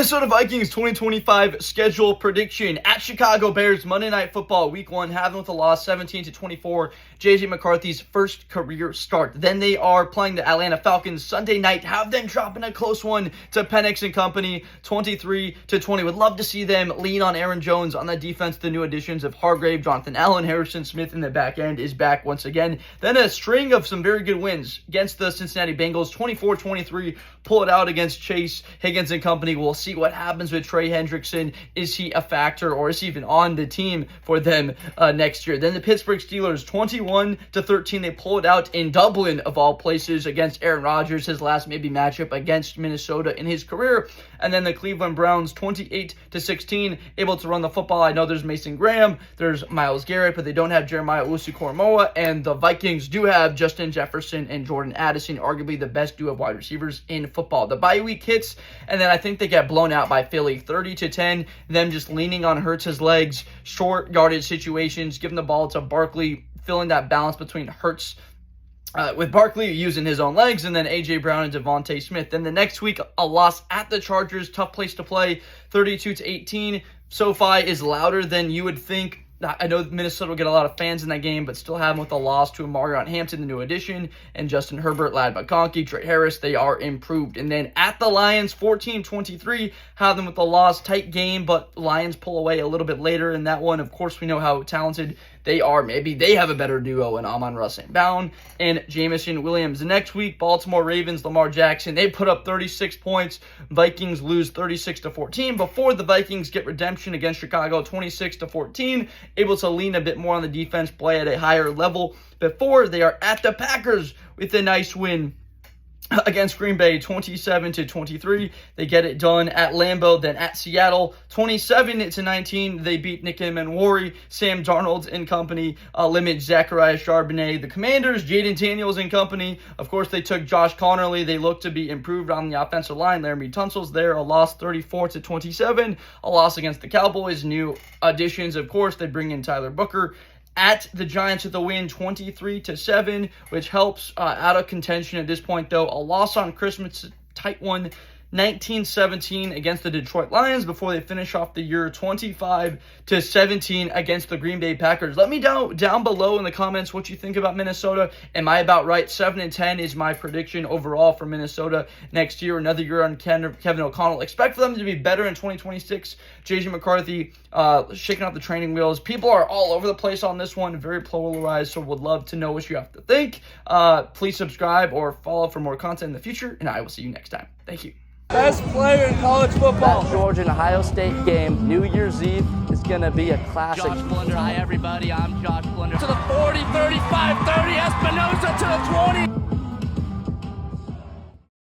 Minnesota Vikings 2025 schedule prediction at Chicago Bears Monday Night Football Week 1. Have them with a loss 17-24. JJ McCarthy's first career start. Then they are playing the Atlanta Falcons Sunday night. Have them dropping a close one to Penix and company 23-20. Would love to see them lean on Aaron Jones on that defense. The new additions of Hargrave, Jonathan Allen, Harrison Smith in the back end is back once again. Then a string of some very good wins against the Cincinnati Bengals 24-23. Pull it out against Chase, Higgins and company. We'll see what happens with Trey Hendrickson. Is he a factor or is he even on the team for them next year? Then the Pittsburgh Steelers 21-13. They pull it out in Dublin of all places against Aaron Rodgers, his last maybe matchup against Minnesota in his career. And then the Cleveland Browns 28-16, able to run the football. I know there's Mason Graham, there's Myles Garrett, but they don't have Jeremiah Owusu-Koramoah, and the Vikings do have Justin Jefferson and Jordan Addison, arguably the best duo of wide receivers in football. The bye week hits, and then I think they get blown out by Philly 30-10. Them just leaning on Hurts' legs, short yardage situations, giving the ball to Barkley, filling that balance between Hurts with Barkley using his own legs, and then A.J. Brown and Devontae Smith. Then the next week, a loss at the Chargers, tough place to play, 32-18. SoFi is louder than you would think. I know Minnesota will get a lot of fans in that game, but still have them with a loss to Marion Hampton, the new addition, and Justin Herbert, Lad McConkey, Trey Harris. They are improved. And then at the Lions, 14-23, have them with a loss. Tight game, but Lions pull away a little bit later in that one. Of course, we know how talented they are. Maybe they have a better duo in Amon-Ra St. Brown and Jameson Williams. The next week, Baltimore Ravens, Lamar Jackson, they put up 36 points. Vikings lose 36-14 before the Vikings get redemption against Chicago, 26-14. Able to lean a bit more on the defense, play at a higher level before they are at the Packers with a nice win against Green Bay, 27-23. They get it done at Lambeau, then at Seattle, 27-19. They beat Nick Emmanwori, Sam Darnold and company, limit Zachariah Charbonnet. The Commanders, Jaden Daniels and company. Of course, they took Josh Connerly. They look to be improved on the offensive line. Laramie Tunsil's there, a loss 34-27. A loss against the Cowboys. New additions, of course. They bring in Tyler Booker. At the Giants with a win, 23-7, which helps out of contention at this point, though. A loss on Christmas, tight one, 19-17 against the Detroit Lions before they finish off the year 25-17 against the Green Bay Packers. Let me down below in the comments what you think about Minnesota. Am I about right? 7-10 is my prediction overall for Minnesota next year. Another year on Kevin O'Connell. Expect for them to be better in 2026. JJ McCarthy shaking out the training wheels. People are all over the place on this one. Very polarized, so would love to know what you have to think. Please subscribe or follow for more content in the future, and I will see you next time. Thank you. Best player in college football. That Georgia and Ohio State game, New Year's Eve, is going to be a classic. Josh Blunder, hi everybody. I'm Josh